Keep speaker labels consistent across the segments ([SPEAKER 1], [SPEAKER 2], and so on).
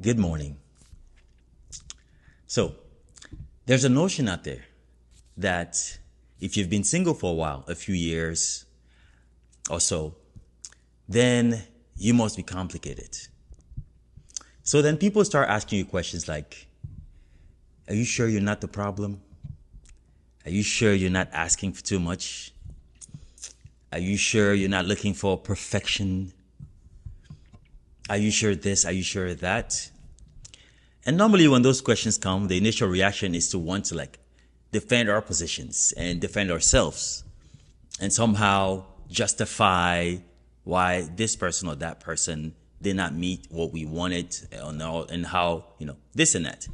[SPEAKER 1] Good morning. So, there's a notion out there that if you've been single for a while, a few years or so, then you must be complicated. So then people start asking you questions like, are you sure you're not the problem? Are you sure you're not asking for too much? Are you sure you're not looking for perfection? Are you sure this? Are you sure that? And normally when those questions come, the initial reaction is to want to defend our positions and defend ourselves and somehow justify why this person or that person did not meet what we wanted and how, this and that.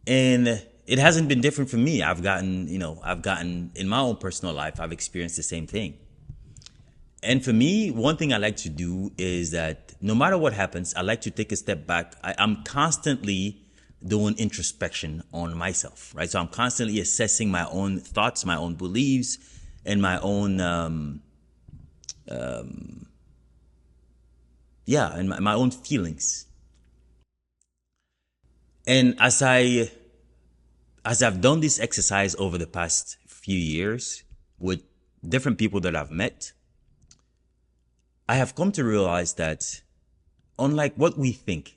[SPEAKER 1] And it hasn't been different for me. I've gotten in my own personal life, I've experienced the same thing. And for me, one thing I like to do is that no matter what happens, I like to take a step back. I'm constantly doing introspection on myself, right? So I'm constantly assessing my own thoughts, my own beliefs, and my own, and my own feelings. And as I've done this exercise over the past few years with different people that I've met, I have come to realize that unlike what we think,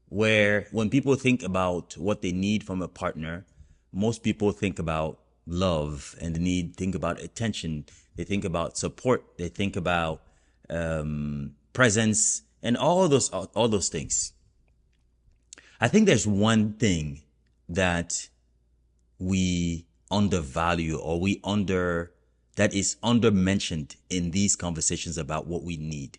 [SPEAKER 1] where when people think about what they need from a partner, most people think about love and think about attention. They think about support. They think about presence and all those things. I think there's one thing that we undervalue or that is under-mentioned in these conversations about what we need.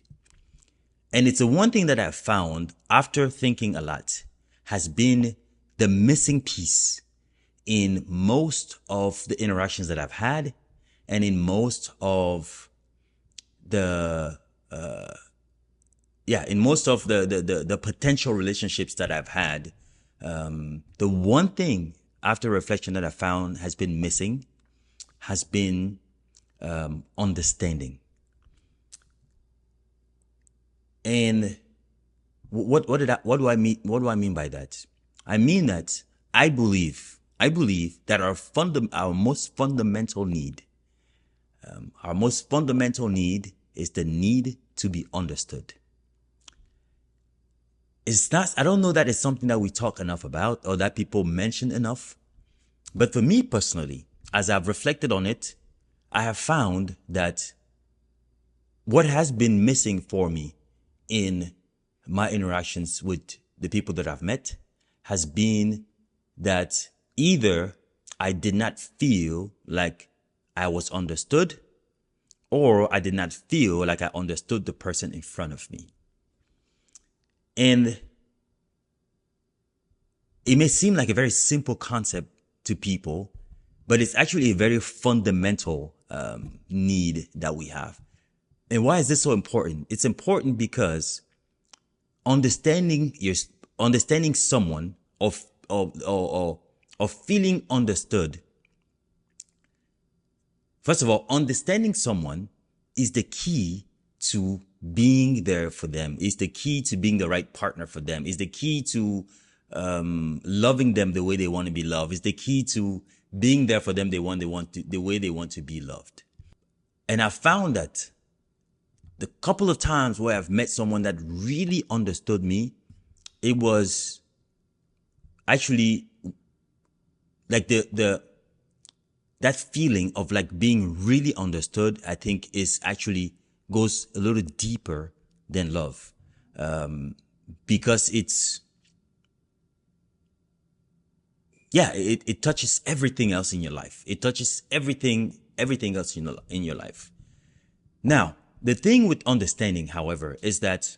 [SPEAKER 1] And it's the one thing that I've found after thinking a lot has been the missing piece in most of the interactions that I've had and in most of the the potential relationships that I've had. The one thing after reflection that I found has been missing has been understanding. And what do I mean? What do I mean by that? I mean that I believe that our most fundamental need is the need to be understood. It's not, I don't know that it's something that we talk enough about or that people mention enough. But for me personally, as I've reflected on it, I have found that what has been missing for me in my interactions with the people that I've met has been that either I did not feel like I was understood or I did not feel like I understood the person in front of me. And it may seem like a very simple concept to people, but it's actually a very fundamental need that we have. And why is this so important? It's important because understanding someone or feeling understood. First of all, understanding someone is the key to being there for them, is the key to being the right partner for them, is the key to loving them the way they want to be loved, is the key to being there for them the way they want to be loved. And I found that the couple of times where I've met someone that really understood me, it was actually like that feeling of like being really understood, I think is actually goes a little deeper than love. Because it touches everything else in your life. It touches everything else in your life. Now, the thing with understanding, however, is that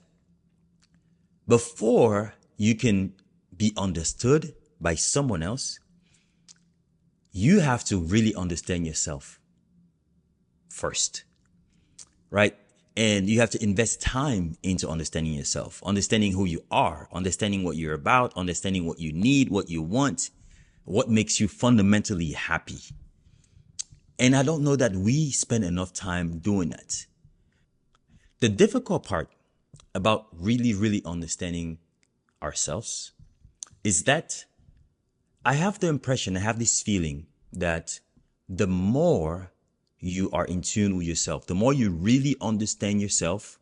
[SPEAKER 1] before you can be understood by someone else, you have to really understand yourself first, right? And you have to invest time into understanding yourself, understanding who you are, understanding what you're about, understanding what you need, what you want, what makes you fundamentally happy. And I don't know that we spend enough time doing that. The difficult part about really, really understanding ourselves is that I have the impression, I have this feeling that the more you are in tune with yourself, the more you really understand yourself,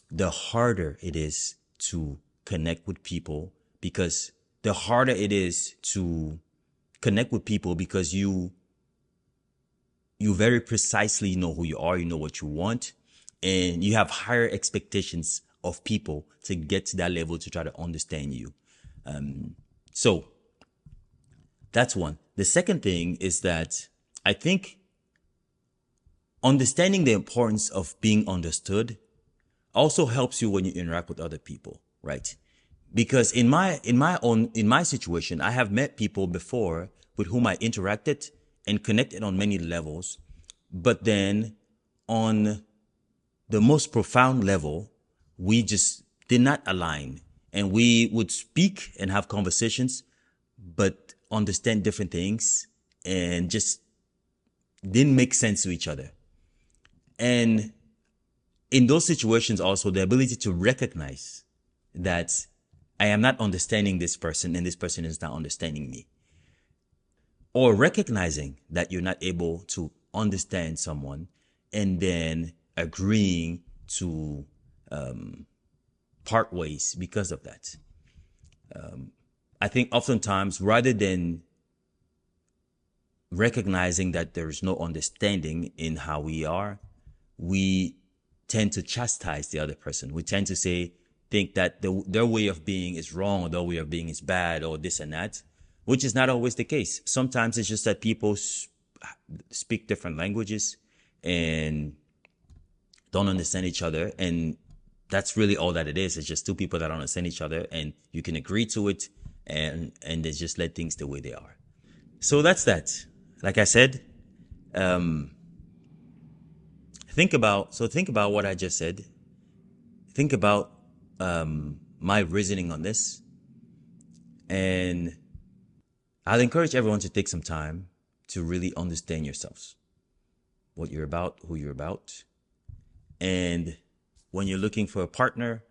[SPEAKER 1] the harder it is to connect with people, because the harder it is to connect with people because you very precisely know who you are, you know what you want, and you have higher expectations of people to get to that level to try to understand you. So that's one. The second thing is that I think understanding the importance of being understood also helps you when you interact with other people, right? Because in my situation, I have met people before with whom I interacted and connected on many levels, but then on the most profound level, we just did not align, and we would speak and have conversations, but understand different things and just didn't make sense to each other. And in those situations, also the ability to recognize that I am not understanding this person and this person is not understanding me, or recognizing that you're not able to understand someone and then agreeing to part ways because of that. I think oftentimes, rather than recognizing that there's no understanding in how we are, we tend to chastise the other person. We tend to think that their way of being is wrong, or their way of being is bad, or this and that, which is not always the case. Sometimes it's just that people speak different languages and don't understand each other. And that's really all that it is. It's just two people that don't understand each other, and you can agree to it, and they just let things the way they are. So that's that. Like I said, think about what I just said. Think about my reasoning on this, and I'll encourage everyone to take some time to really understand yourselves, what you're about, who you're about. And when you're looking for a partner,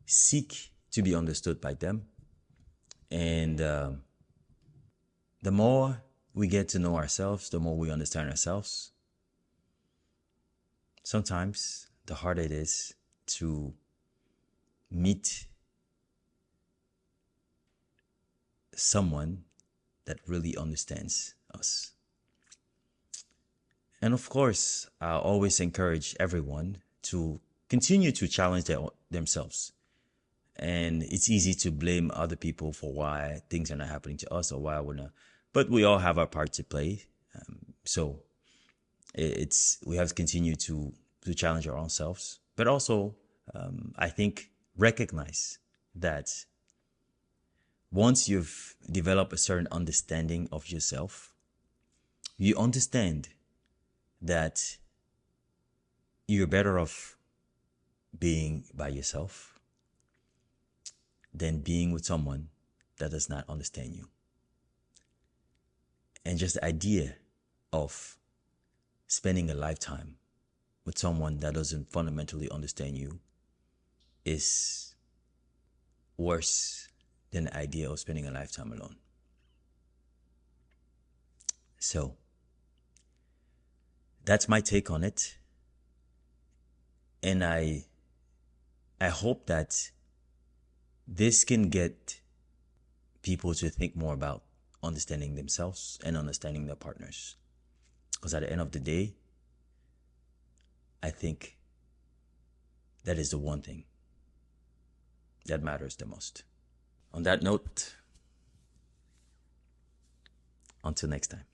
[SPEAKER 1] seek to be understood by them. And the more we get to know ourselves, the more we understand ourselves. Sometimes the harder it is to meet someone that really understands us. And of course, I always encourage everyone to continue to challenge themselves. And it's easy to blame other people for why things are not happening to us, or why we're not. But we all have our part to play. So we have to continue to challenge our own selves. But also, I think, recognize that once you've developed a certain understanding of yourself, you understand that you're better off being by yourself than being with someone that does not understand you. And just the idea of spending a lifetime with someone that doesn't fundamentally understand you is worse than the idea of spending a lifetime alone. So that's my take on it. And I hope that this can get people to think more about understanding themselves and understanding their partners. Because at the end of the day, I think that is the one thing that matters the most. On that note, until next time.